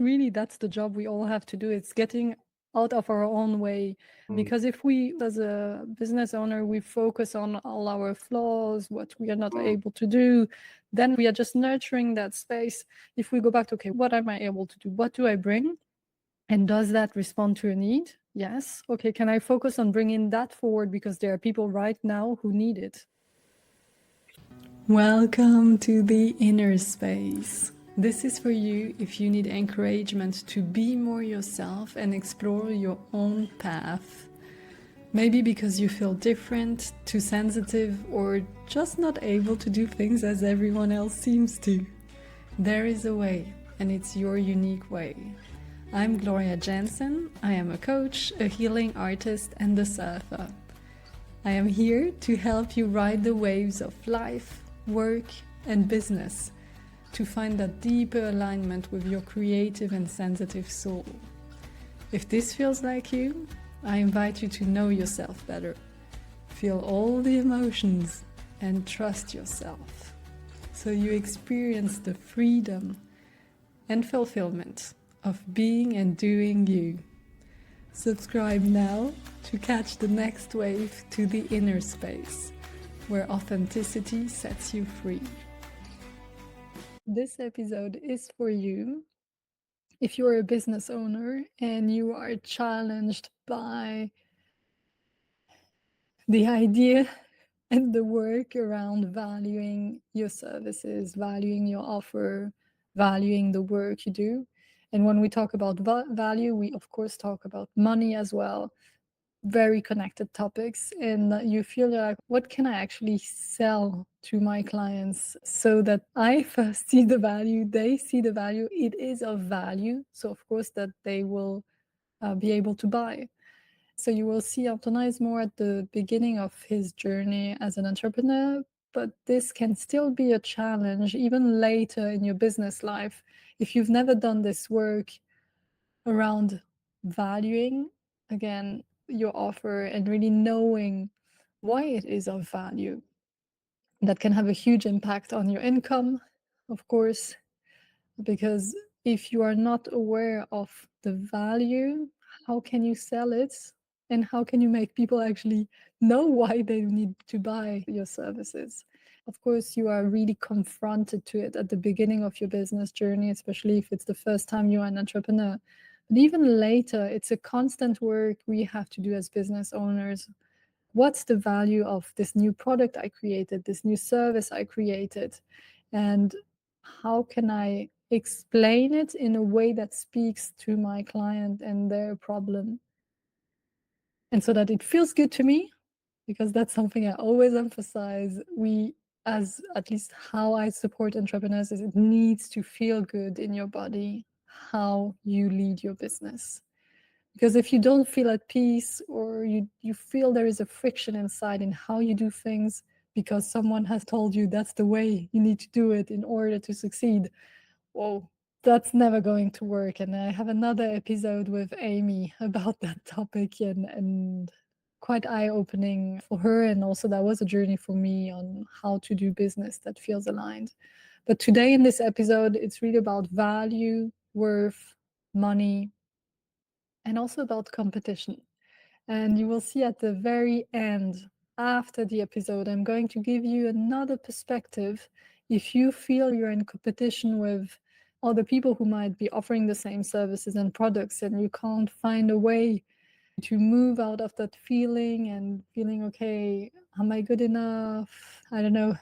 really that's the job we all have to do. It's getting out of our own way. Because if we, as a business owner, we focus on all our flaws, what we are not able to do, then we are just nurturing that space. If we go back to, okay, what am I able to do? What do I bring? And does that respond to a need? Yes. Okay, can I focus on bringing that forward because there are people right now who need it? Welcome to the inner space. This is for you if you need encouragement to be more yourself and explore your own path. Maybe because you feel different, too sensitive, or just not able to do things as everyone else seems to. There is a way, and it's your unique way. I'm Gloria Jansen. I am a coach, a healing artist, and a surfer. I am here to help you ride the waves of life, work, and business to find that deeper alignment with your creative and sensitive soul. If this feels like you, I invite you to know yourself better, feel all the emotions, and trust yourself so you experience the freedom and fulfillment of being and doing you. Subscribe now to catch the next wave to the inner space, where authenticity sets you free. This episode is for you if you're a business owner and you are challenged by the idea and the work around valuing your services, valuing your offer, valuing the work you do. And when we talk about value, we of course talk about money as well. Very connected topics, and you feel like, what can I actually sell to my clients so that I first see the value, they see the value, it is of value, so of course that they will be able to buy. So you will see Antonin is more at the beginning of his journey as an entrepreneur, but this can still be a challenge even later in your business life if you've never done this work around valuing, again, your offer and really knowing why it is of value. That can have a huge impact on your income, of course, because if you are not aware of the value, how can you sell it? And how can you make people actually know why they need to buy your services? Of course, you are really confronted to it at the beginning of your business journey, especially if it's the first time you are an entrepreneur. But even later, it's a constant work we have to do as business owners. What's the value of this new product I created, this new service I created? And how can I explain it in a way that speaks to my client and their problem? And so that it feels good to me, because that's something I always emphasize. We, as at least how I support entrepreneurs, is it needs to feel good in your body how you lead your business. Because if you don't feel at peace, or you feel there is a friction inside in how you do things because someone has told you that's the way you need to do it in order to succeed, whoa, that's never going to work. And I have another episode with Amy about that topic, and quite eye-opening for her. And also that was a journey for me on how to do business that feels aligned. But today in this episode, it's really about value, worth, money, and also about competition. And you will see at the very end, after the episode, I'm going to give you another perspective. If you feel you're in competition with other people who might be offering the same services and products, and you can't find a way to move out of that feeling and feeling, okay, am I good enough? I don't know.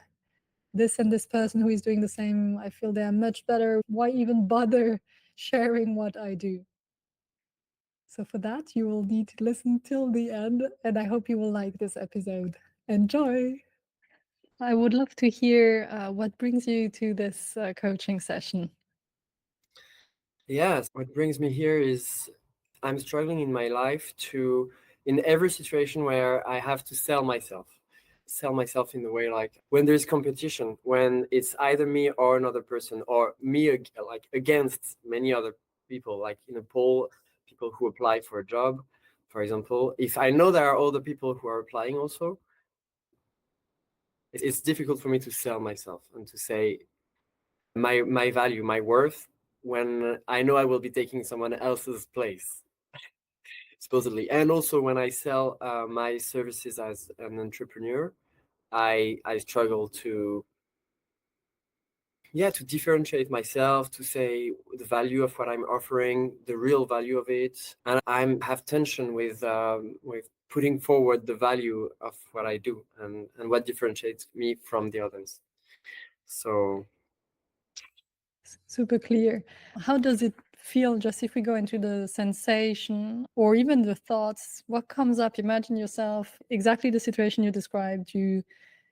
This and this person who is doing the same, I feel they are much better. Why even bother sharing what I do? So for that, you will need to listen till the end, and I hope you will like this episode. Enjoy! I would love to hear what brings you to this coaching session. Yes, what brings me here is I'm struggling in my life in every situation where I have to sell myself in the way, like when there's competition, when it's either me or another person, or me like against many other people, like in a poll, people who apply for a job, for example. If I know there are other people who are applying also, it's difficult for me to sell myself and to say my value, my worth when I know I will be taking someone else's place, supposedly. And also when I sell my services as an entrepreneur, I struggle to, yeah, to differentiate myself, to say the value of what I'm offering, the real value of it, and I'm have tension with putting forward the value of what I do and what differentiates me from the others. So Super clear. How does it feel, just if we go into the sensation or even the thoughts, what comes up? Imagine yourself exactly the situation you described. You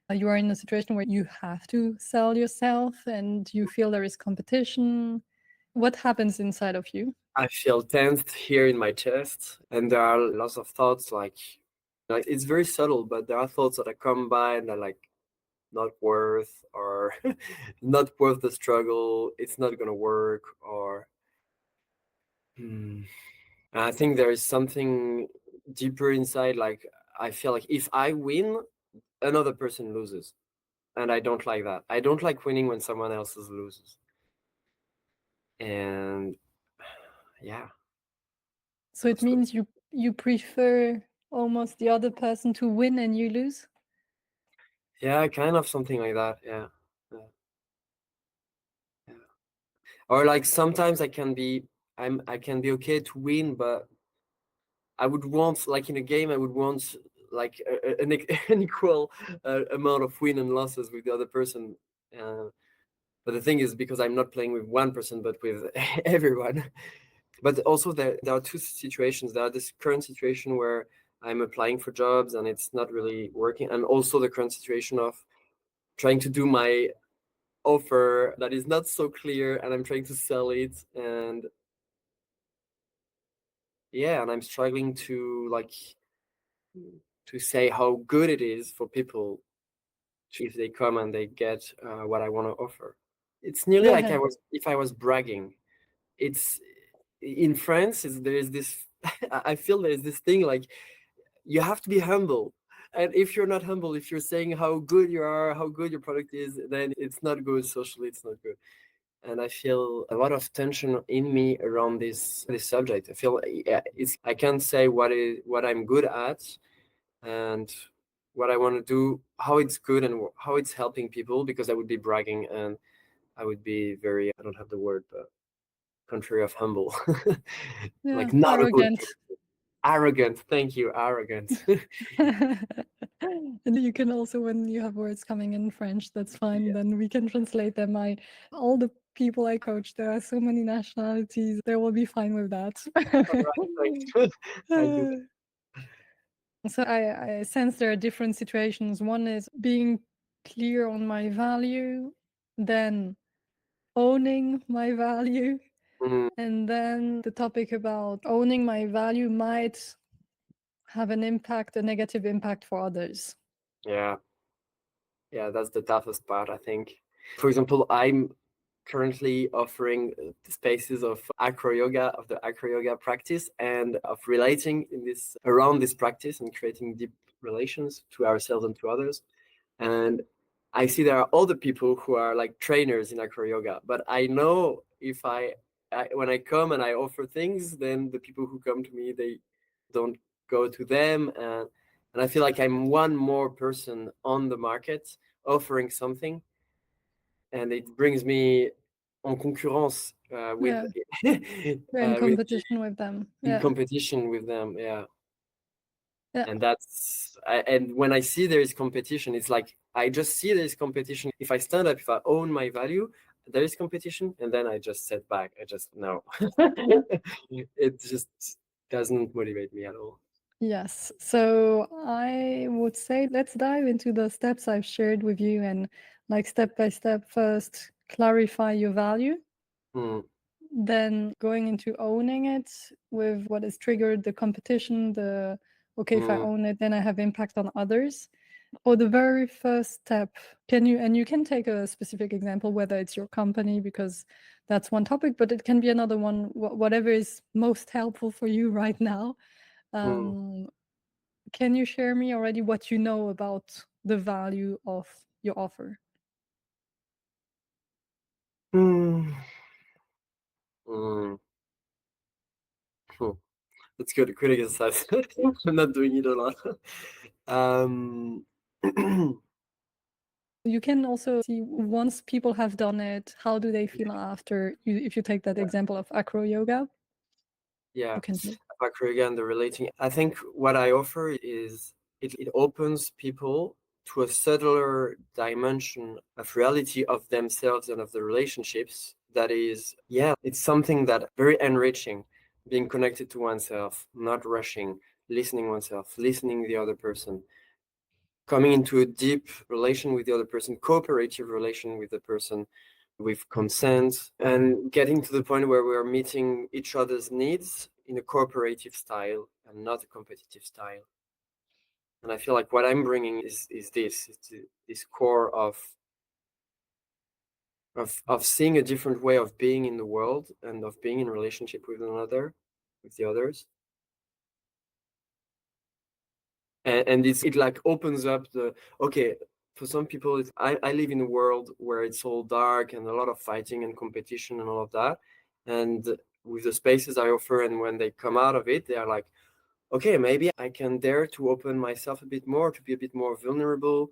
are in a situation where you have to sell yourself and you feel there is competition. What happens inside of you? I feel tensed here in my chest, and there are lots of thoughts like it's very subtle, but there are thoughts that I come by and are like not worth or not worth the struggle. It's not gonna work, or hmm. And I think there is something deeper inside. Like I feel like if I win, another person loses, and I don't like that. I don't like winning when someone else loses, and yeah. So it means you prefer almost the other person to win and you lose? Yeah, kind of something like that. Yeah. Yeah. Yeah. Or like sometimes I can be okay to win, but I would want, like in a game, I would want like an equal amount of win and losses with the other person. Uh, but the thing is, because I'm not playing with one person, but with everyone. But also there are two situations. There are this current situation where I'm applying for jobs and it's not really working, and also the current situation of trying to do my offer that is not so clear, and I'm trying to sell it, and yeah, and I'm struggling to like to say how good it is for people if they come and they get what I want to offer. It's nearly like Yeah. if I was bragging. It's in France. There is this. I feel there is this thing like you have to be humble, and if you're not humble, if you're saying how good you are, how good your product is, then it's not good socially. It's not good. And I feel a lot of tension in me around this subject. I feel yeah, I can't say what I'm good at and what I want to do, how it's good and how it's helping people, because I would be bragging and I would be very, I don't have the word, but contrary of humble, Yeah, like not a good arrogant. person. Arrogant. Thank you, arrogant. And you can also, when you have words coming in French, that's fine. Yeah. Then we can translate them. All the people I coach, there are so many nationalities. They will be fine with that. All right, thanks. I do that. So I sense there are different situations. One is being clear on my value, then owning my value, Mm, and then the topic about owning my value might have an impact, a negative impact for others. yeah, yeah, that's the toughest part, I think. For example, I'm currently offering spaces of acro yoga, of the acro yoga practice, and of relating in this around this practice and creating deep relations to ourselves and to others. And I see there are other people who are like trainers in acro yoga, but I know if when I come and I offer things, then the people who come to me, they don't go to them, and I feel like I'm one more person on the market offering something, and it brings me en concurrence with Yeah, we're in with competition with them. in Yeah, competition with them. Yeah. yeah, And and when I see there is competition, it's like I just see there is competition. If I stand up, if I own my value, there is competition, and then I just sit back. I just no. It just doesn't motivate me at all. yes. So I would say let's dive into the steps I've shared with you and like step by step. First, clarify your value. Mm, Then going into owning it with what is triggered, the competition, the okay, if I mm, own it, then I have impact on others. Or the very first step, you can take a specific example, whether it's your company, because that's one topic, but it can be another one, whatever is most helpful for you right now. mm, Um, can you share me already what you know about the value of your offer? mm. Mm. Hmm. That's good. Good exercise. I'm not doing it a lot. Um, You can also see once people have done it, how do they feel after? If you take that example of acro yoga, yeah, you can do. again, the relating. I think what I offer is it opens people to a subtler dimension of reality of themselves and of the relationships. That is, yeah, it's something that very enriching, being connected to oneself, not rushing, listening oneself, listening the other person, coming into a deep relation with the other person, cooperative relation with the person, with consent, and getting to the point where we are meeting each other's needs in a cooperative style and not a competitive style. And I feel like what I'm bringing is this core of seeing a different way of being in the world and of being in relationship with another, with the others. And it like opens up the okay, for some people I live in a world where it's all dark and a lot of fighting and competition and all of that, and with the spaces I offer and when they come out of it, they are like, okay, maybe I can dare to open myself a bit more, to be a bit more vulnerable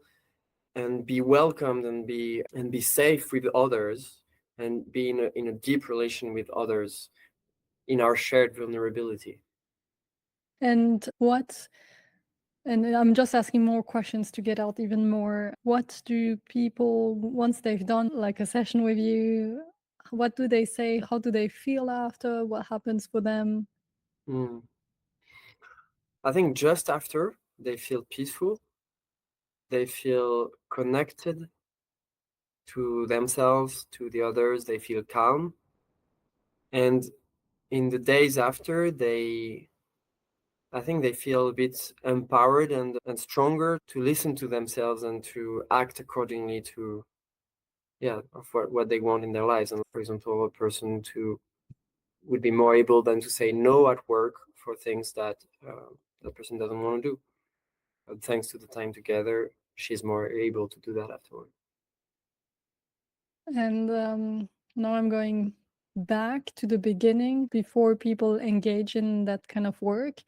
and be welcomed and be safe with others and be in a deep relation with others in our shared vulnerability. And what, and I'm just asking more questions to get out even more. What do people, once they've done like a session with you, what do they say? How do they feel after? What happens for them? Mm. I think just after they feel peaceful, they feel connected to themselves, to the others, they feel calm. And in the days after, I think they feel a bit empowered and stronger to listen to themselves and to act accordingly to, yeah, of what they want in their lives. And for example, a person to would be more able than to say no at work for things that that person doesn't want to do. But thanks to the time together, she's more able to do that afterward. And now I'm going back to the beginning before people engage in that kind of work.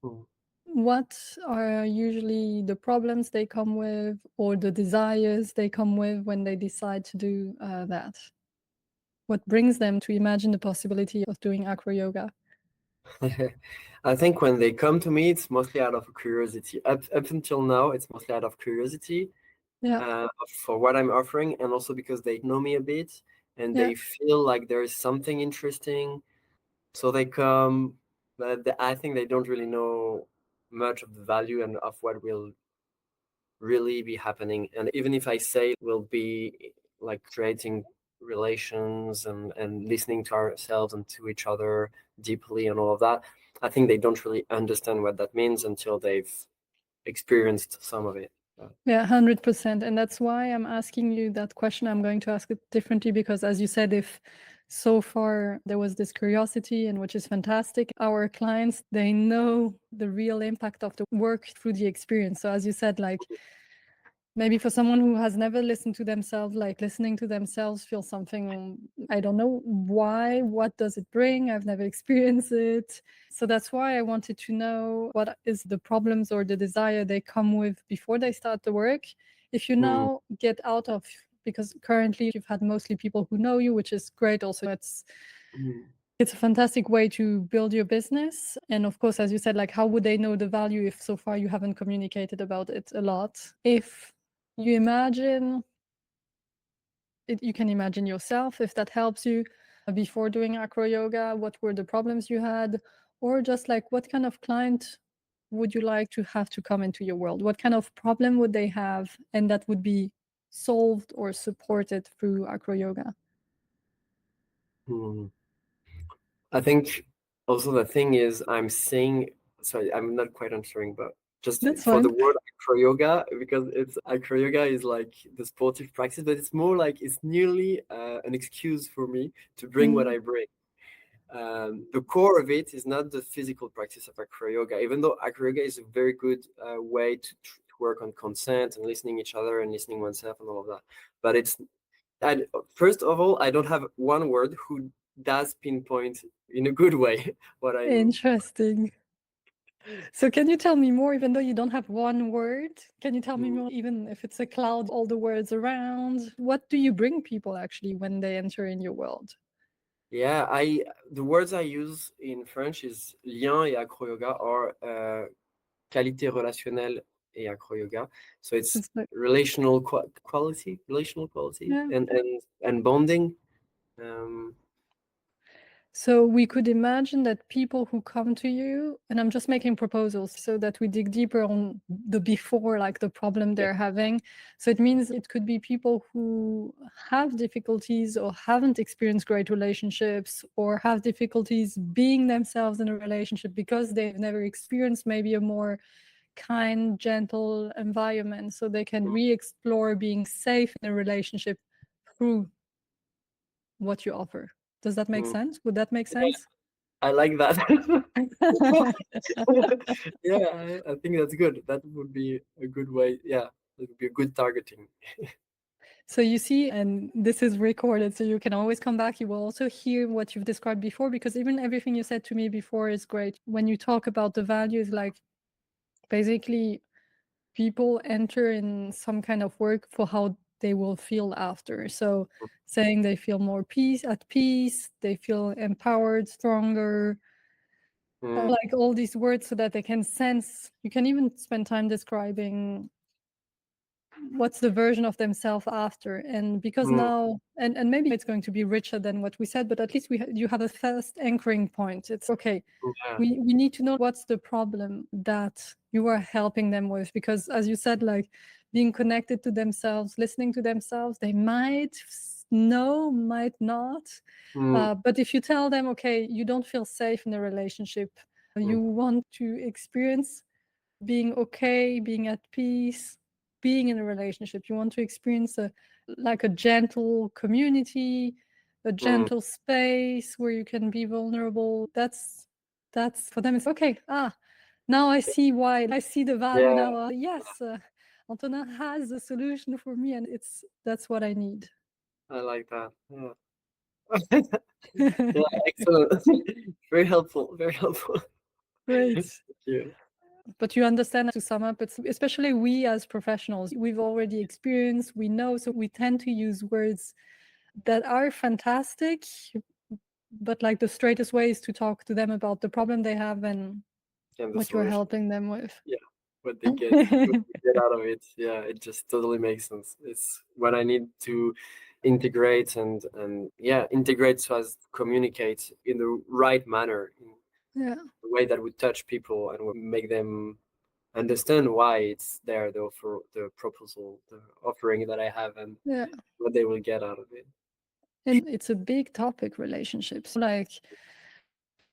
Mm. What are usually the problems they come with or the desires they come with when they decide to do that? What brings them to imagine the possibility of doing acro yoga? I think when they come to me, it's mostly out of curiosity. Up until now, it's mostly out of curiosity Yeah, for what I'm offering, and also because they know me a bit and yeah. they feel like there is something interesting. So they come, but I think they don't really know much of the value and of what will really be happening. And even if I say we'll be like creating relations and listening to ourselves and to each other deeply and all of that, I think they don't really understand what that means until they've experienced some of it. Yeah, 100%. And that's why I'm asking you that question. I'm going to ask it differently because, as you said, if so far there was this curiosity, and which is fantastic, our clients, they know the real impact of the work through the experience. So, as you said, like maybe for someone who has never listened to themselves, like listening to themselves feels something, I don't know why, what does it bring? I've never experienced it. So that's why I wanted to know what is the problems or the desire they come with before they start the work. If you Mm, now get out of, because currently you've had mostly people who know you, which is great. Also, mm, it's a fantastic way to build your business. And of course, as you said, like how would they know the value if so far you haven't communicated about it a lot? If you imagine it, you can imagine yourself, if that helps you, before doing acro yoga, what were the problems you had? Or just like what kind of client would you like to have to come into your world? What kind of problem would they have? And that would be solved or supported through acro yoga. mm. I think also the thing is I'm saying, sorry, I'm not quite answering, but just That's for the fine. word acro yoga, because it's acro yoga is like the sportive practice, but it's more like it's nearly an excuse for me to bring what Mm. I bring. The core of it is not the physical practice of acro yoga, even though acro yoga is a very good way to work on consent and listening each other and listening oneself and all of that. But it's, first of all, I don't have one word who does pinpoint in a good way what I mean. Interesting. So can you tell me more, even though you don't have one word? Can you tell me Mm. more, even if it's a cloud, all the words around? What do you bring people actually when they enter in your world? Yeah, I the words I use in French is lien et acro-yoga, or qualité relationnelle et acro-yoga. So it's It's like, relational quality, yeah. and bonding. Um, So we could imagine that people who come to you, and I'm just making proposals so that we dig deeper on the before, like the problem yeah. they're having. So it means it could be people who have difficulties or haven't experienced great relationships or have difficulties being themselves in a relationship because they've never experienced maybe a more kind, gentle environment. So they can re explore being safe in a relationship through what you offer. Does that make Mm. sense? Would that make Yeah, sense? I like that. Yeah, I think that's good. That would be a good way. Yeah, it would be a good targeting. So you see, and this is recorded, so you can always come back. You will also hear what you've described before, because even everything you said to me before is great. When you talk about the values, like basically people enter in some kind of work for how they will feel after. So saying they feel more at peace, they feel empowered, stronger, Mm, like all these words so that they can sense. You can even spend time describing what's the version of themselves after, and because mm, now, and maybe it's going to be richer than what we said, but at least you have a first anchoring point. It's okay, yeah. we need to know what's the problem that you are helping them with, because as you said, like being connected to themselves, listening to themselves, they might know, might not, Mm, but if you tell them, okay, you don't feel safe in a relationship, mm, you want to experience being okay, being at peace, being in a relationship. You want to experience like a gentle community, a mm. gentle space where you can be vulnerable. That's for them. It's okay. Ah, now I see why. I see the value Yeah, now. Yes, Antonin has a solution for me, and that's what I need. I like that. Yeah. Yeah, excellent. Very helpful. Very helpful. Thank Great. you. But you understand, to sum up, it's especially we as professionals, we've already experienced, we know, so we tend to use words that are fantastic, but like the straightest way is to talk to them about the problem they have and And the what you're solution. helping them with. Yeah, what they get out of it. Yeah, it just totally makes sense. It's what I need to integrate, and yeah, integrate so as communicate in the right manner, in Yeah, the way that would touch people and would make them understand why it's there, the offer, the proposal, the offering that I have, and yeah. what they will get out of it. And it's a big topic, relationships. Like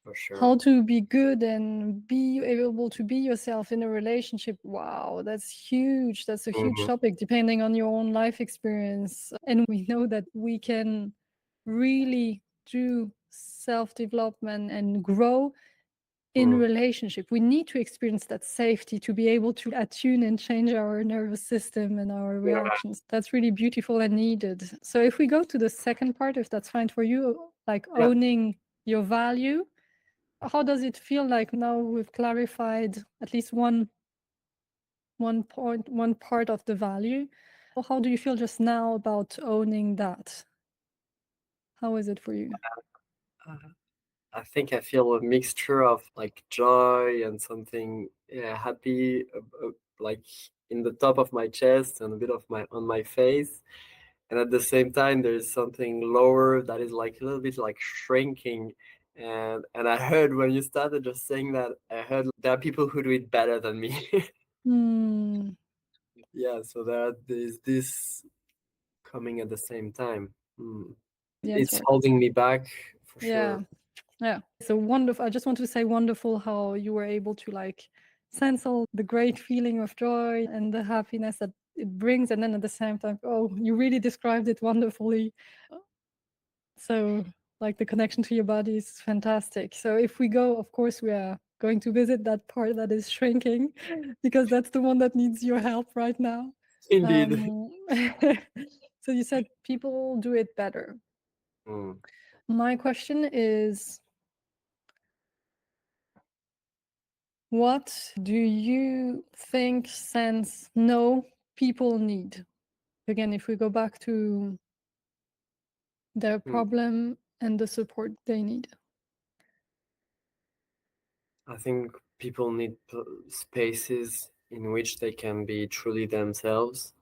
For sure. how to be good and be able to be yourself in a relationship. Wow, that's huge. That's a huge Hmm. topic, depending on your own life experience. And we know that we can really do self development and grow in Mm. relationship. We need to experience that safety to be able to attune and change our nervous system and our Yeah. reactions. That's really beautiful and needed. So if we go to the second part, if that's fine for you, like Yeah. owning your value, how does it feel like now we've clarified at least one point, one part of the value? How do you feel just now about owning that? How is it for you? Uh, I think I feel a mixture of like joy and something, yeah, happy, like in the top of my chest and a bit of my on my face. And at the same time, there's something lower that is like a little bit like shrinking. And I heard when you started just saying that, I heard there are people who do it better than me. Hmm. Yeah, so there's this coming at the same time. Mm. The It's answer. holding me back for Yeah. sure. Yeah. So wonderful. I just want to say wonderful how you were able to like sense all the great feeling of joy and the happiness that it brings. And then at the same time, oh, you really described it wonderfully. So like the connection to your body is fantastic. So if we go, of course, we are going to visit that part that is shrinking because that's the one that needs your help right now. Indeed. Um, so you said people do it better. Mm. My question is, what do you think sense no people need? Again, if we go back to their Mm. problem and the support they need. I think people need spaces in which they can be truly themselves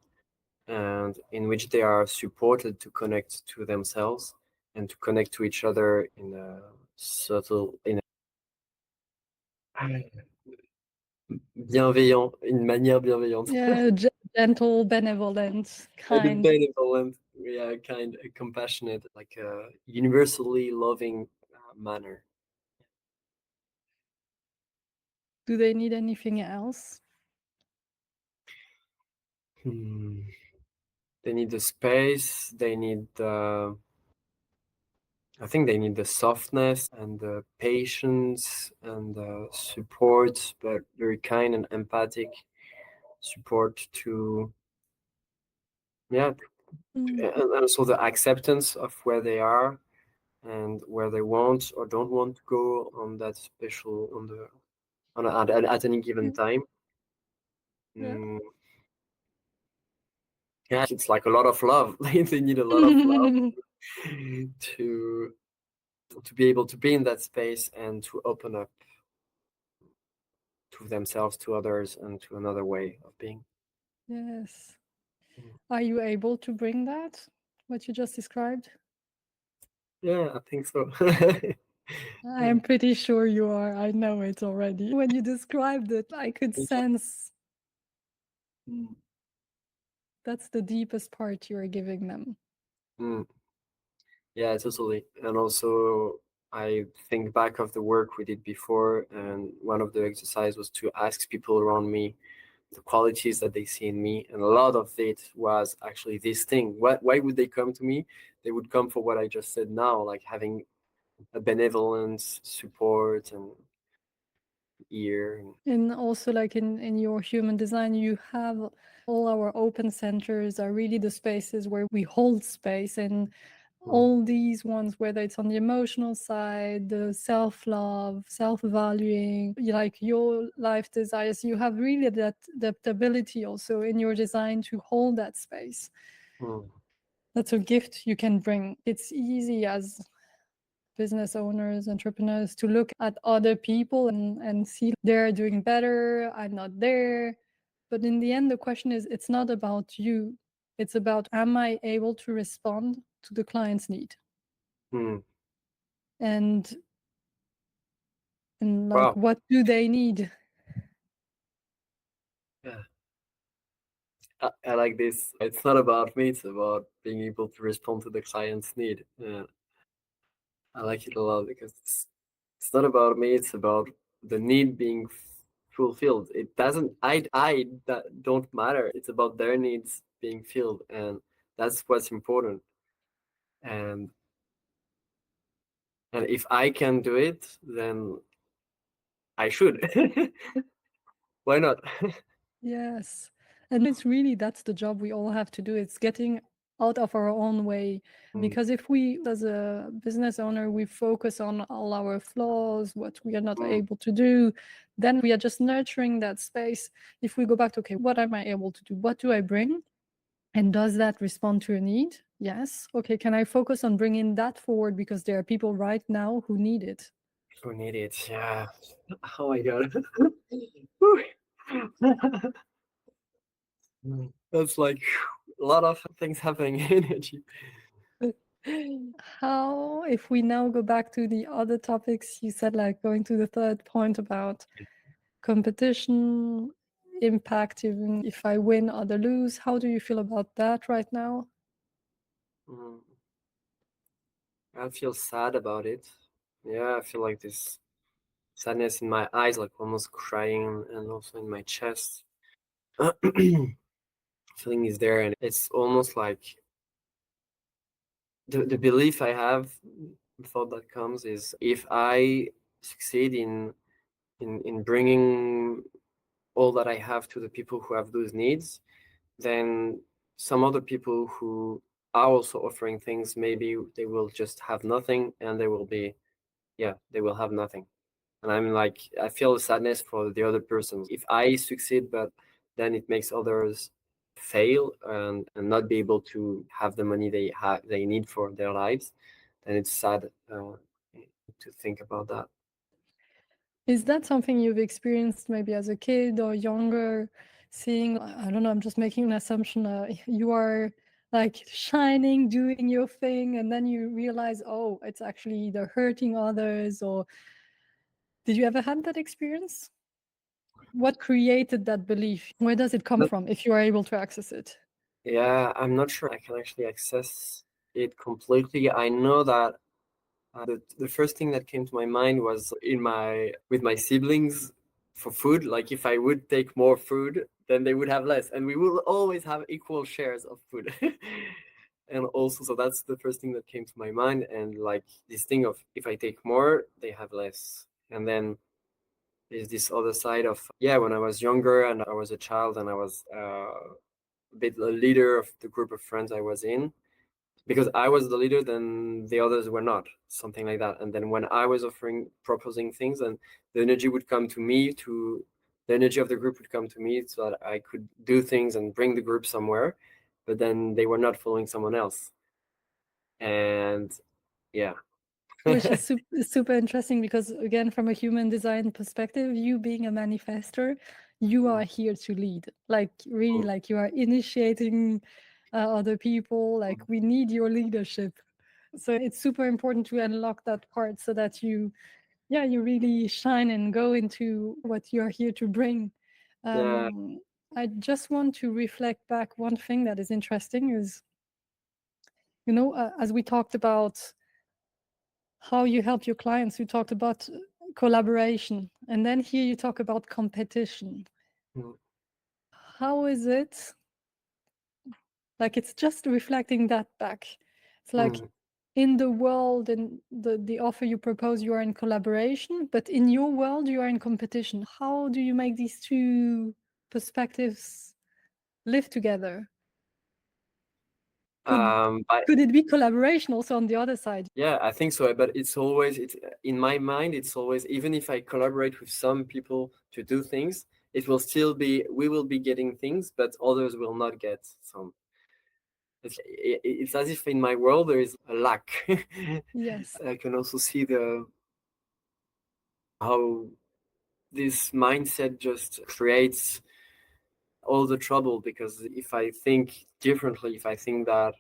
and in which they are supported to connect to themselves and to connect to each other in a subtle, in a bienveillant, une manière bienveillante. Yeah, gentle, benevolent, And a kind. benevolent, yeah, kind, compassionate, like a universally loving manner. Do they need anything else? Hmm. They need the space, they need the, I think they need the softness and the patience and the support, but very kind and empathic support to, yeah, Mm. and also the acceptance of where they are and where they want or don't want to go on that special on the at any given Yeah. time. Yeah. Mm, yeah, it's like a lot of love. They need a lot of love to to be able to be in that space and to open up to themselves, to others, and to another way of being. Yes. Mm. Are you able to bring that, what you just described? Yeah, I think so. I Yeah. am pretty sure you are. I know it already. When you described it, I could sense Mm. that's the deepest part you are giving them. Mm. Yeah, totally. And also, I think back of the work we did before, and one of the exercises was to ask people around me the qualities that they see in me, and a lot of it was actually this thing. Why would they come to me? They would come for what I just said now, like having a benevolence, support, and ear. And, And also, like in your human design, you have all our open centers are really the spaces where we hold space. And mm, all these ones, whether it's on the emotional side, the self love, self valuing, like your life desires, you have really that adaptability also in your design to hold that space. mm, That's a gift you can bring. It's easy as business owners, entrepreneurs to look at other people and see they're doing better, I'm not there. But in the end, the question is it's not about you. It's about, am I able to respond to the client's need? mm. And like Wow. what do they need? Yeah. I like this. It's not about me, it's about being able to respond to the client's need. I like it a lot because it's not about me, it's about the need being fulfilled. It doesn't, that don't matter. It's about their needs being filled, and that's what's important. And and if I can do it, then I should. Why not? Yes. And it's really, that's the job we all have to do. It's getting out of our own way. Mm, Because if we, as a business owner, we focus on all our flaws, what we are not mm, able to do, then we are just nurturing that space. If we go back to, okay, what am I able to do? What do I bring? And does that respond to a need? Yes. Okay, can I focus on bringing that forward because there are people right now who need it? who need it? Yeah. Oh my god. That's like a lot of things happening in energy. How, if we now go back to the other topics, you said, like going to the third point about competition, impact, even if I win or lose, how do you feel about that right now? Mm, I feel sad about it. Yeah, I feel like this sadness in my eyes, like almost crying, and also in my chest. Feeling is there, and it's almost like the belief I have, the thought that comes is if I succeed in bringing all that I have to the people who have those needs, then some other people who are also offering things, maybe they will just have nothing, and they will be, yeah, they will have nothing. And I'm like, I feel sadness for the other person if I succeed, but then it makes others fail and not be able to have the money they need for their lives. Then it's sad to think about that. Is that something you've experienced maybe as a kid or younger? Seeing, I don't know, I'm just making an assumption. You are like shining, doing your thing, and then you realize, oh, it's actually either hurting others or did you ever have that experience? What created that belief? Where does it come But from if you are able to access it? yeah, I'm not sure I can actually access it completely. I know that the first thing that came to my mind was in my with my siblings for food. Like if I would take more food, then they would have less, and we will always have equal shares of food. And also, so that's the first thing that came to my mind. And like this thing of if I take more, they have less. And then there's this other side of, yeah, when I was younger and I was a child and I was a bit a leader of the group of friends I was in, because I was the leader, then the others were not, something like that. And then when I was proposing things, and the energy would come to me, to the energy of the group would come to me, so that I could do things and bring the group somewhere. But then they were not following someone else, and yeah. Which is super interesting because, again, from a human design perspective, you being a manifestor, you are here to lead. Like, really, like you are initiating other people. Like, we need your leadership. So it's super important to unlock that part so that yeah, you really shine and go into what you're here to bring. Yeah. I just want to reflect back. One thing that is interesting is, as we talked about how you help your clients, you talked about collaboration, and then here you talk about competition. Mm, How is it? Like, it's just reflecting that back. It's like mm, in the world and the offer you propose, you are in collaboration, but in your world, you are in competition. How do you make these two perspectives live together? Could but could it be collaboration also on the other side? yeah, I think so. But it's in my mind, it's always, even if I collaborate with some people to do things, it will still be, we will be getting things, but others will not get some. It's as if in my world there is a lack. Yes. I can also see the how this mindset just creates all the trouble, because if I think differently, if I think that,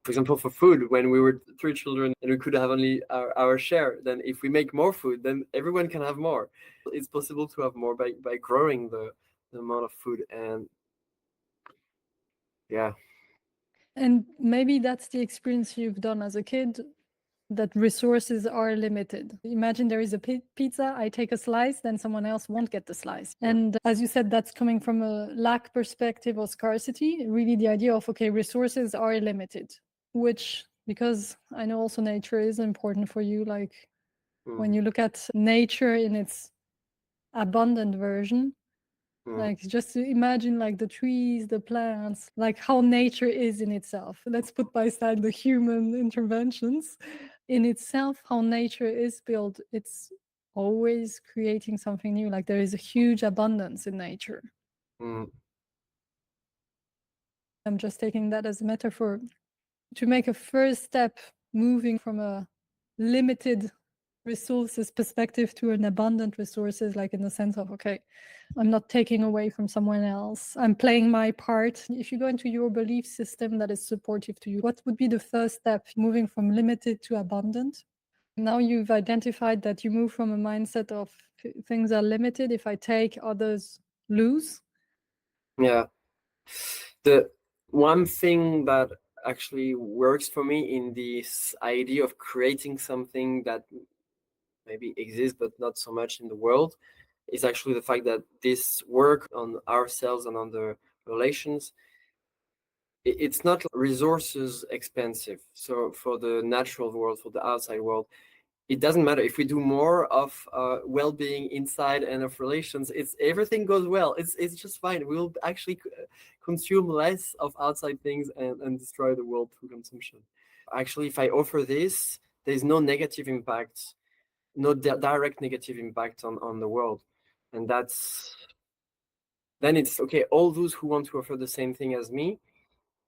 for example, for food, when we were three children and we could have only our share, then if we make more food, then everyone can have more. It's possible to have more by growing the amount of food. And yeah. And maybe that's the experience you've done as a kid, that resources are limited. Imagine there is a pizza, I take a slice, then someone else won't get the slice. Yeah. And as you said, that's coming from a lack perspective or scarcity, really the idea of, okay, resources are limited, which, because I know also nature is important for you, like when Mm, you look at nature in its abundant version, mm, like just to imagine like the trees, the plants, like how nature is in itself. Let's put by side the human interventions. In itself, how nature is built, it's always creating something new. Like there is a huge abundance in nature. mm, I'm just taking that as a metaphor to make a first step moving from a limited resources perspective to an abundant resources, like in the sense of, okay, I'm not taking away from someone else, I'm playing my part. If you go into your belief system that is supportive to you, what would be the first step moving from limited to abundant? Now you've identified that you move from a mindset of things are limited, if I take, others lose. yeah. The one thing that actually works for me in this idea of creating something that maybe exists but not so much in the world is actually the fact that this work on ourselves and on the relations, it's not resources expensive. So for the natural world, for the outside world, it doesn't matter if we do more of well-being inside and of relations. It's everything goes well. It's just fine. We'll actually consume less of outside things and destroy the world through consumption. Actually, if I offer this, there's no negative impact, no direct negative impact on the world, and that's then it's okay. All those who want to offer the same thing as me,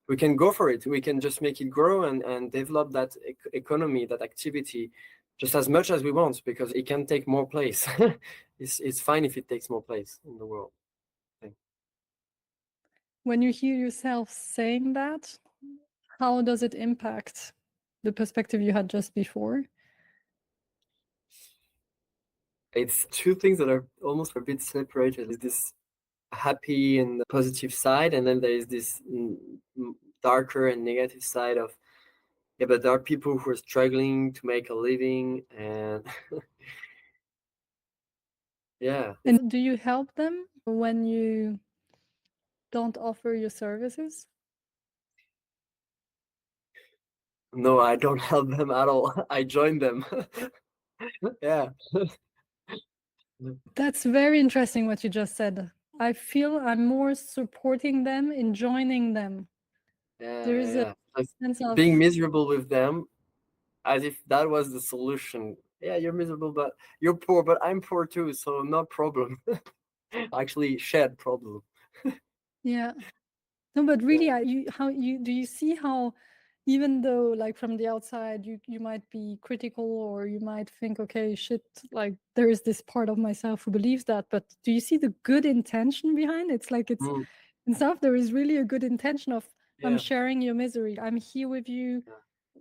we can go for it. We can just make it grow and develop that economy, that activity, just as much as we want, because it can take more place. It's fine if it takes more place in the world. When you hear yourself saying that, how does it impact the perspective you had just before? It's two things that are almost a bit separated. There's this happy and positive side, and then there is this darker and negative side of, yeah, but there are people who are struggling to make a living, and yeah. And do you help them when you don't offer your services? No, I don't help them at all. I join them. Yeah. That's very interesting what you just said. I feel I'm more supporting them in joining them. There is a Yeah. Like sense of, being miserable with them as if that was the solution. Yeah, you're miserable, but you're poor, but I'm poor too, so no problem. Actually, shared problem. yeah. No, but really, do you see how, even though like from the outside you might be critical or you might think, okay, shit, like there is this part of myself who believes that, but do you see the good intention behind it? It's like it's Mm, in stuff there is really a good intention of, I'm yeah. sharing your misery, I'm here with you, Yeah.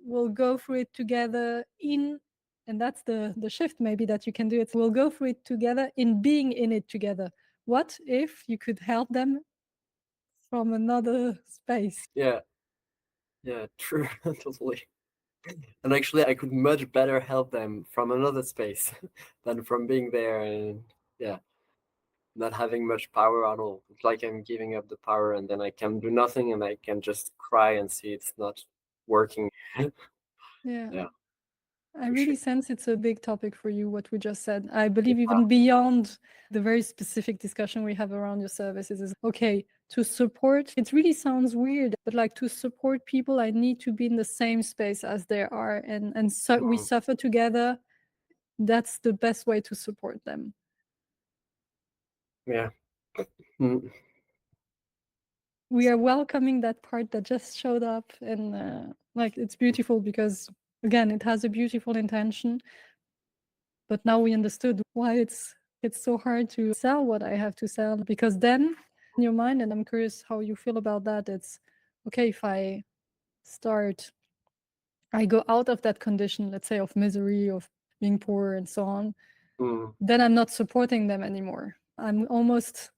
we'll go through it together in, and that's the shift maybe that you can do. It's we'll go through it together in being in it together. What if you could help them from another space? Yeah. Yeah. True. Totally. And actually, I could much better help them from another space than from being there and, yeah, not having much power at all. It's like I'm giving up the power and then I can do nothing and I can just cry and see it's not working. Yeah. Yeah. I To really share. sense it's a big topic for you, what we just said. I believe even beyond the very specific discussion we have around your services is okay to support. It really sounds weird, but like to support people, I need to be in the same space as they are, and so we Mm, suffer together. That's the best way to support them. yeah. Mm, We are welcoming that part that just showed up, and like it's beautiful because again, it has a beautiful intention. But now we understood why it's so hard to sell what I have to sell, because then in your mind, and I'm curious how you feel about that, it's okay if I go out of that condition, let's say of misery, of being poor and so on, mm. then I'm not supporting them anymore. I'm almost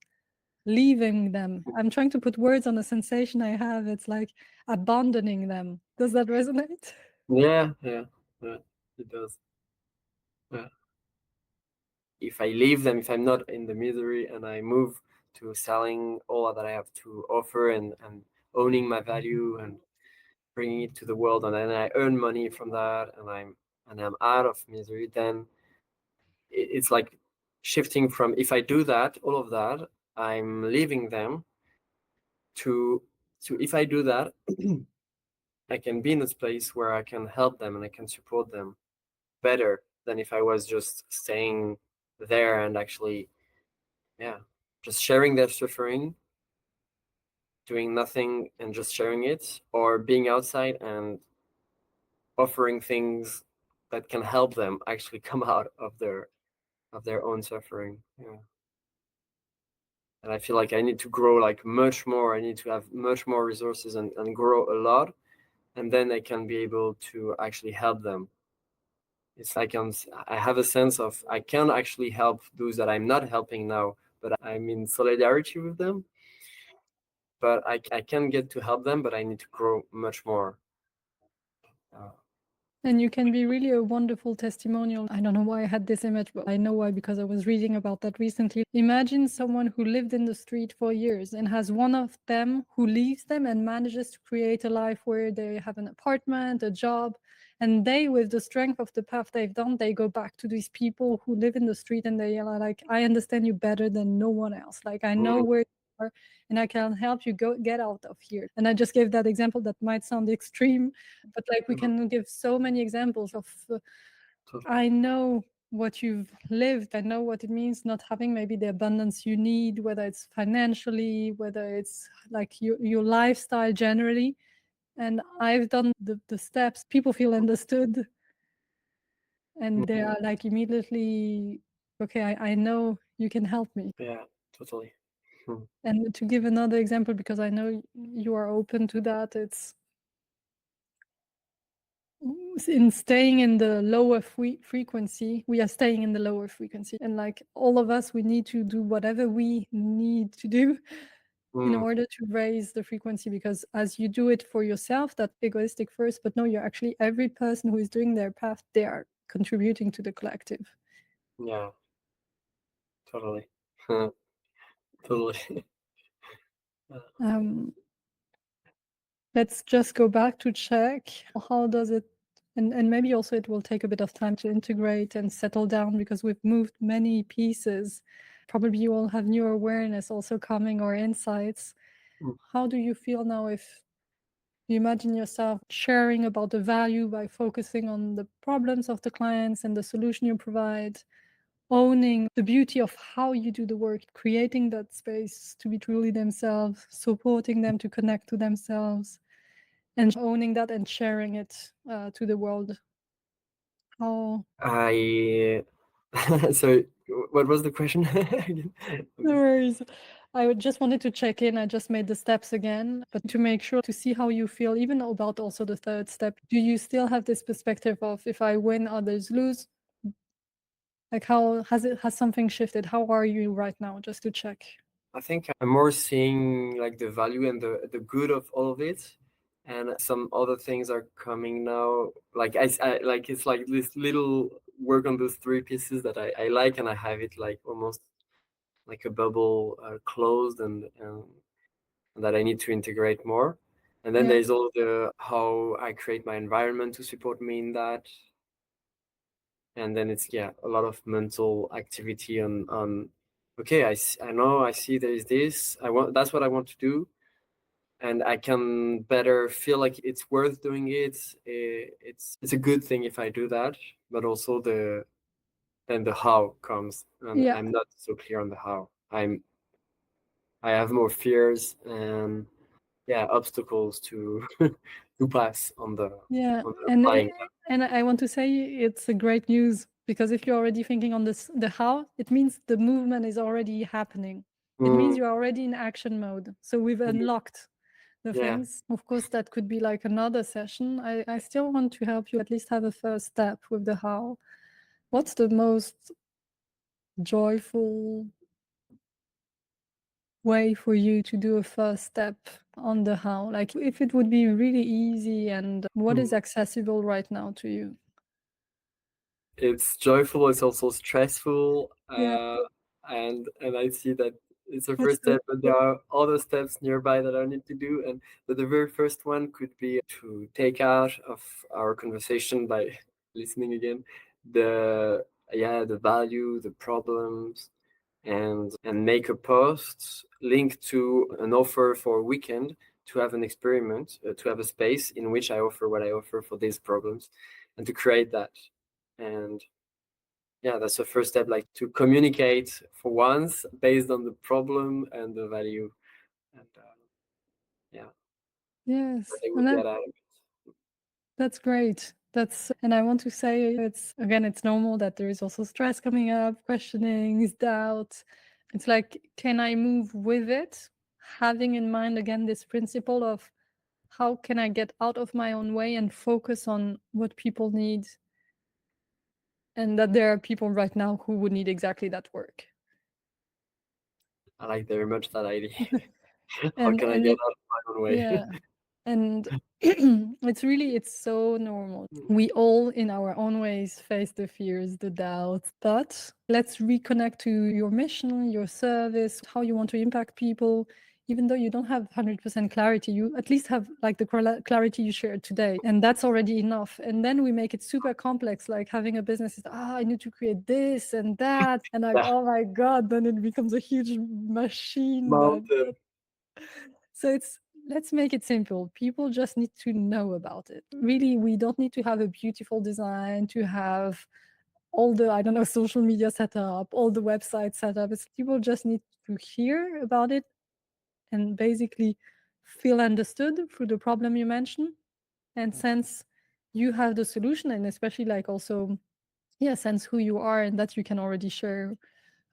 leaving them. I'm trying to put words on a sensation I have. It's like abandoning them. Does that resonate? Yeah, yeah, yeah, it does. Yeah. If I leave them, if I'm not in the misery and I move to selling all that I have to offer and owning my value and bringing it to the world, and then I earn money from that, and I'm out of misery, then it's like shifting from, if I do that, all of that, I'm leaving them to if I do that, I can be in this place where I can help them and I can support them better than if I was just staying there and actually, yeah, just sharing their suffering, doing nothing and just sharing it, or being outside and offering things that can help them actually come out of their own suffering. Yeah. And I feel like I need to grow like much more. I need to have much more resources and grow a lot, and then I can be able to actually help them. It's like I have a sense of I can actually help those that I'm not helping now, but I'm in solidarity with them. But I can get to help them, but I need to grow much more. Uh, And you can be really a wonderful testimonial. I don't know why I had this image, but I know why, because I was reading about that recently. Imagine someone who lived in the street for years and has one of them who leaves them and manages to create a life where they have an apartment, a job, And they, with the strength of the path they've done, they go back to these people who live in the street and they are like, I understand you better than no one else. Like, I know Mm, where you are and I can help you get out of here. And I just gave that example that might sound extreme, but like we mm, can give so many examples of I know what you've lived. I know what it means not having maybe the abundance you need, whether it's financially, whether it's like your lifestyle generally. And I've done the steps. People feel understood mm. and they are like immediately, okay, I know you can help me. Yeah, totally. Hmm. And to give another example, because I know you are open to that, it's in staying in the lower frequency. We are staying in the lower frequency, and like all of us, we need to do whatever we need to do in Mm, order to raise the frequency, because as you do it for yourself, that's egoistic first, but no, you're actually, every person who is doing their path, they are contributing to the collective. yeah, totally. Huh, totally. um, let's just go back to check how does it, and maybe also it will take a bit of time to integrate and settle down because we've moved many pieces. Probably you all have new awareness also coming or insights. Mm. How do you feel now if you imagine yourself sharing about the value by focusing on the problems of the clients and the solution you provide, owning the beauty of how you do the work, creating that space to be truly themselves, supporting them to connect to themselves, and owning that and sharing it to the world? How? I so what was the question again? No worries. I just wanted to check in. I just made the steps again, but to make sure to see how you feel, even about also the third step. Do you still have this perspective of if I win, others lose? Like how has something shifted? How are you right now? Just to check. I think I'm more seeing like the value and the good of all of it, and some other things are coming now. Like I like it's like this little work on those three pieces that I like, and I have it like almost like a bubble closed, and that I need to integrate more. And then Yeah. there's all the how I create my environment to support me in that. And then it's a lot of mental activity on okay, I know, I see there is this, I want, that's what I want to do, and I can better feel like it's worth doing it. It's a good thing if I do that, but also the how comes, and Yeah. I'm not so clear on the how. I have more fears and obstacles to to pass Yeah. on the And applying. and I want to say it's a great news, because if you're already thinking on this the how, it means the movement is already happening. It means Mm, you're already in action mode. So we've unlocked the yeah, things. Of course, that could be like another session. I still want to help you at least have a first step with the how. What's the most joyful way for you to do a first step on the how? Like if it would be really easy, and what is mm. accessible right now to you? It's joyful. It's also stressful, Yeah. and I see that it's the What's first the step, but there are other steps nearby that I need to do. And but the very first one could be to take out of our conversation by listening again the value, the problems, and make a post linked to an offer for a weekend, to have an experiment, to have a space in which I offer what I offer for these problems, and to create that. And that's the first step, like to communicate for once based on the problem and the value, and yeah, what Yes, they and would get out of it. that's great. That's, and I want to say it's again, it's normal that there is also stress coming up, questionings, doubt. It's like, can I move with it? Having in mind again this principle of how can I get out of my own way and focus on what people need, and that there are people right now who would need exactly that work. I like very much that idea. How And can I get out of my own way? yeah, and it's so normal. We all in our own ways face the fears, the doubts, but let's reconnect to your mission, your service, how you want to impact people even though you don't have 100% clarity, you at least have like the clarity you shared today, and that's already enough. And then we make it super complex, like having a business is, I need to create this and that, and like, Yeah. oh my god, then it becomes a huge machine Mountain. so it's, let's make it simple. People just need to know about it. Really, we don't need to have a beautiful design, to have all the, I don't know, social media set up, all the websites set up. It's, people just need to hear about it and basically feel understood through the problem you mentioned. And since you have the solution, and especially like also, yeah, sense who you are and that you can already share,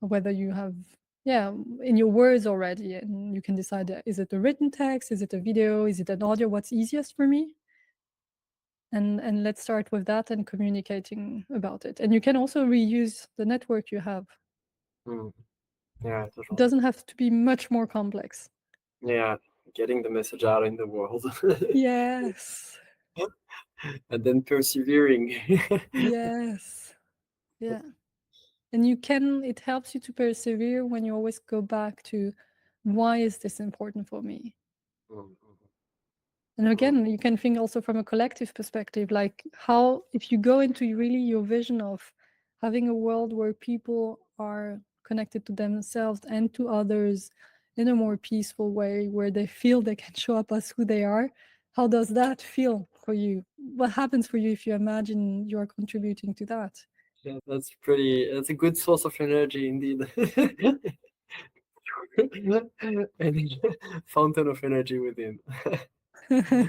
whether you have, yeah, in your words already, and you can decide, is it a written text, is it a video, is it an audio, what's easiest for me, and let's start with that and communicating about it. And you can also reuse the network you have. Mm. Yeah, It totally. doesn't have to be much more complex. Yeah, getting the message out in the world. Yes. And then persevering. Yes. Yeah. And you can, it helps you to persevere when you always go back to, why is this important for me? Mm, And mm, again, you can think also from a collective perspective, like how, if you go into really your vision of having a world where people are connected to themselves and to others in a more peaceful way, where they feel they can show up as who they are, how does that feel for you? What happens for you if you imagine you're contributing to that? yeah, that's a good source of energy indeed. And fountain of energy within. Yeah.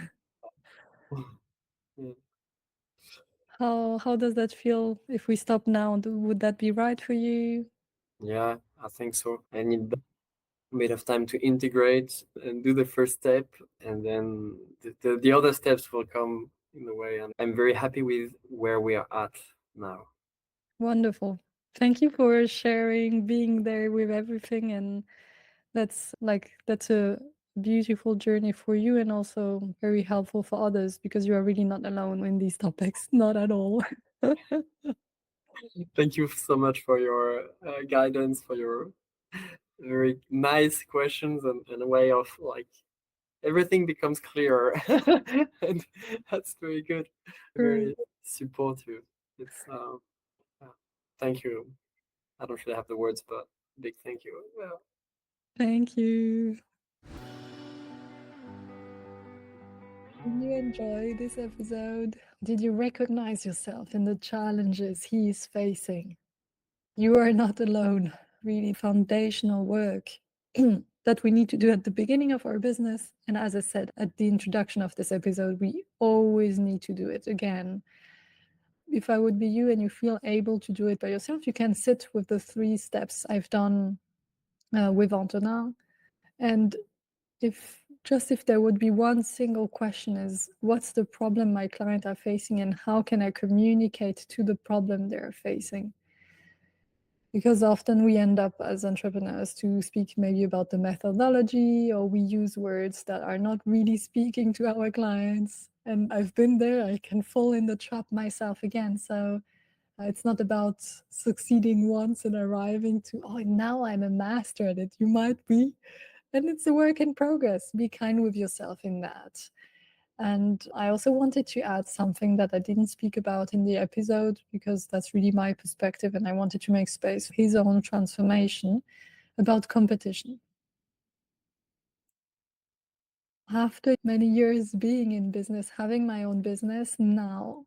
How does that feel? If we stop now, would that be right for you? Yeah, I think so. I need a bit of time to integrate and do the first step, and then the other steps will come in the way. And I'm very happy with where we are at now. Wonderful. Thank you for sharing, being there with everything. And that's a beautiful journey for you, and also very helpful for others, because you are really not alone in these topics, not at all. Thank you so much for your guidance, for your very nice questions, and a way of like everything becomes clearer. And that's very good, Great. very supportive. It's yeah. Thank you. I don't really have the words, but big thank you. Yeah. Thank you. Did you enjoy this episode? Did you recognize yourself in the challenges he is facing? You are not alone. Really foundational work that we need to do at the beginning of our business. And as I said at the introduction of this episode, we always need to do it again. If I would be you and you feel able to do it by yourself, you can sit with the 3 steps I've done with Antonin. And if there would be one single question, is what's the problem my client are facing, and how can I communicate to the problem they're facing? Because often we end up as entrepreneurs to speak maybe about the methodology, or we use words that are not really speaking to our clients. And I've been there, I can fall in the trap myself again. So it's not about succeeding once and arriving to, oh, now I'm a master at it. You might be. And it's a work in progress. Be kind with yourself in that. And I also wanted to add something that I didn't speak about in the episode, because that's really my perspective. And I wanted to make space for his own transformation about competition. After many years being in business, having my own business, now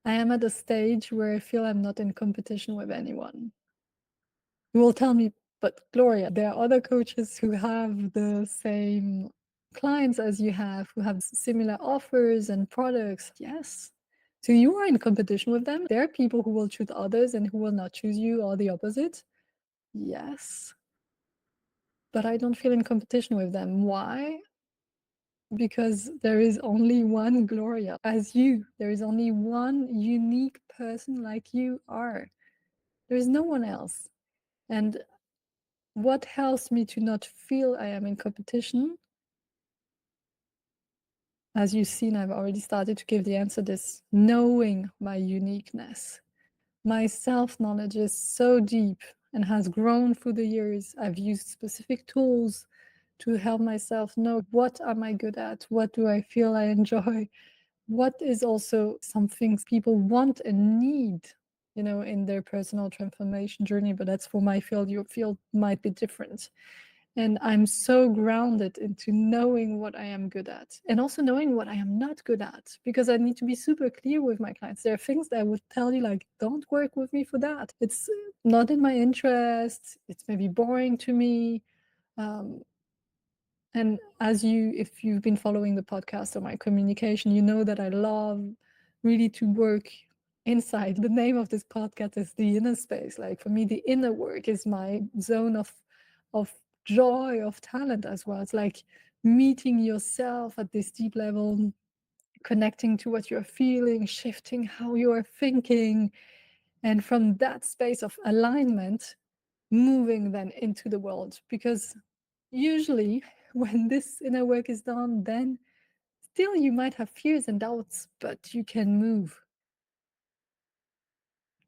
I am at a stage where I feel I'm not in competition with anyone. You will tell me, but Gloria, there are other coaches who have the same clients as you have, who have similar offers and products. Yes. So you are in competition with them. There are people who will choose others and who will not choose you, or the opposite. Yes. But I don't feel in competition with them. Why? Because there is only one Gloria as you. There is only one unique person like you are. There is no one else. And what helps me to not feel I am in competition? As you've seen, I've already started to give the answer, this knowing my uniqueness. My self-knowledge is so deep and has grown through the years. I've used specific tools to help myself know what am I good at, what do I feel I enjoy, what is also some things people want and need, in their personal transformation journey. But that's for my field. Your field might be different. And I'm so grounded into knowing what I am good at and also knowing what I am not good at, because I need to be super clear with my clients. There are things that I would tell you, like, don't work with me for that. It's not in my interest. It's maybe boring to me. And if you've been following the podcast or my communication, you know that I love really to work inside. The name of this podcast is The Inner Space. Like, for me, the inner work is my zone of joy, of talent as well. It's like meeting yourself at this deep level, connecting to what you're feeling, shifting how you're thinking, and from that space of alignment, moving then into the world. Because usually when this inner work is done, then still you might have fears and doubts, but you can move.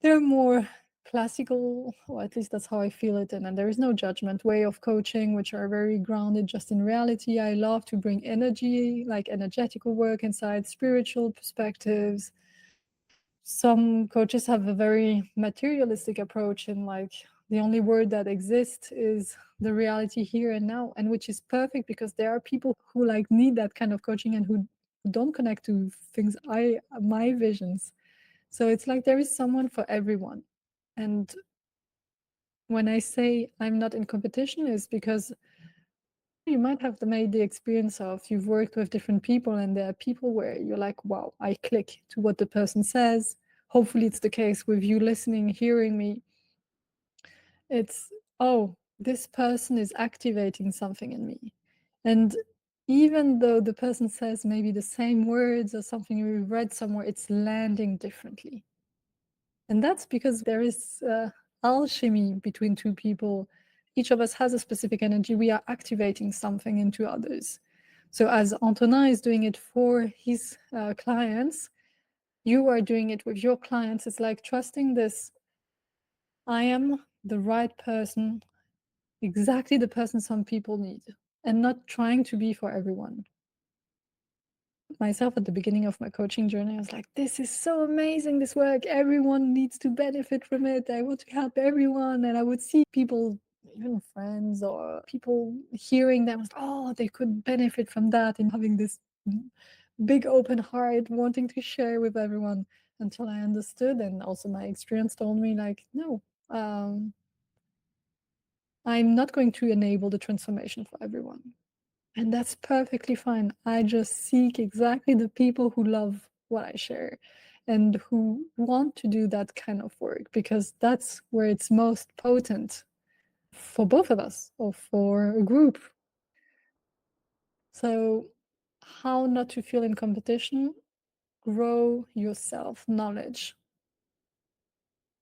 There are more classical, or at least that's how I feel it, and then there is no judgment way of coaching, which are very grounded just in reality. I love to bring energy, like energetical work inside, spiritual perspectives. Some coaches have a very materialistic approach, and like the only word that exists is the reality here and now, and which is perfect, because there are people who like need that kind of coaching and who don't connect to things my visions. So it's like there is someone for everyone. And when I say I'm not in competition, is because you might have made the experience of you've worked with different people, and there are people where you're like, wow, I click to what the person says. Hopefully it's the case with you listening, hearing me. It's, oh, this person is activating something in me. And even though the person says maybe the same words or something we read somewhere, it's landing differently. And that's because there is alchemy between two people. Each of us has a specific energy. We are activating something into others. So as Antonin is doing it for his clients, you are doing it with your clients. It's like trusting this. I am the right person, exactly the person some people need, and not trying to be for everyone. Myself at the beginning of my coaching journey, I was like, this is so amazing, this work, everyone needs to benefit from it, I want to help everyone. And I would see people, even friends or people, hearing them, oh, they could benefit from that, and having this big open heart, wanting to share with everyone, until I understood, and also my experience told me, like, no, I'm not going to enable the transformation for everyone. And that's perfectly fine. I just seek exactly the people who love what I share and who want to do that kind of work, because that's where it's most potent for both of us or for a group. So, how not to feel in competition? Grow your self-knowledge.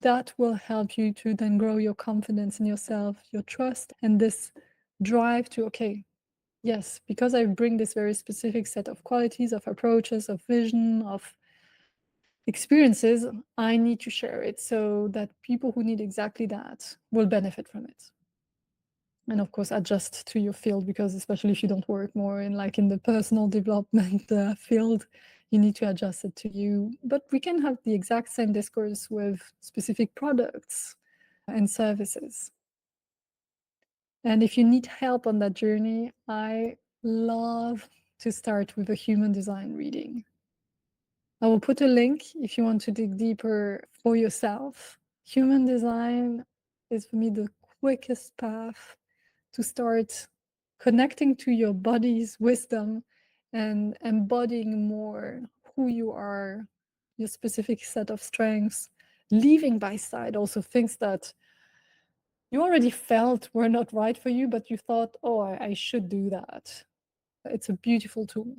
That will help you to then grow your confidence in yourself, your trust, and this drive to, okay, yes, because I bring this very specific set of qualities, of approaches, of vision, of experiences, I need to share it so that people who need exactly that will benefit from it. And of course, adjust to your field, because especially if you don't work more in the personal development field, you need to adjust it to you. But we can have the exact same discourse with specific products and services. And if you need help on that journey, I love to start with a human design reading. I will put a link if you want to dig deeper for yourself. Human design is for me the quickest path to start connecting to your body's wisdom and embodying more who you are, your specific set of strengths, leaving by side also things that you already felt were not right for you, but you thought, oh, I should do that. It's a beautiful tool.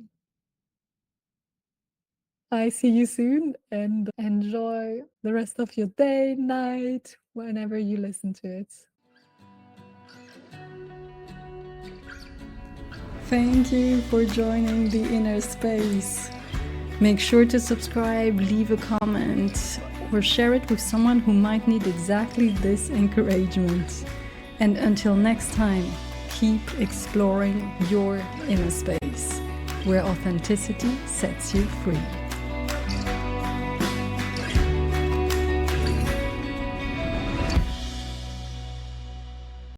I see you soon, and enjoy the rest of your day, night, whenever you listen to it. Thank you for joining the Inner Space. Make sure to subscribe, leave a comment, or share it with someone who might need exactly this encouragement. And until next time, keep exploring your inner space, where authenticity sets you free.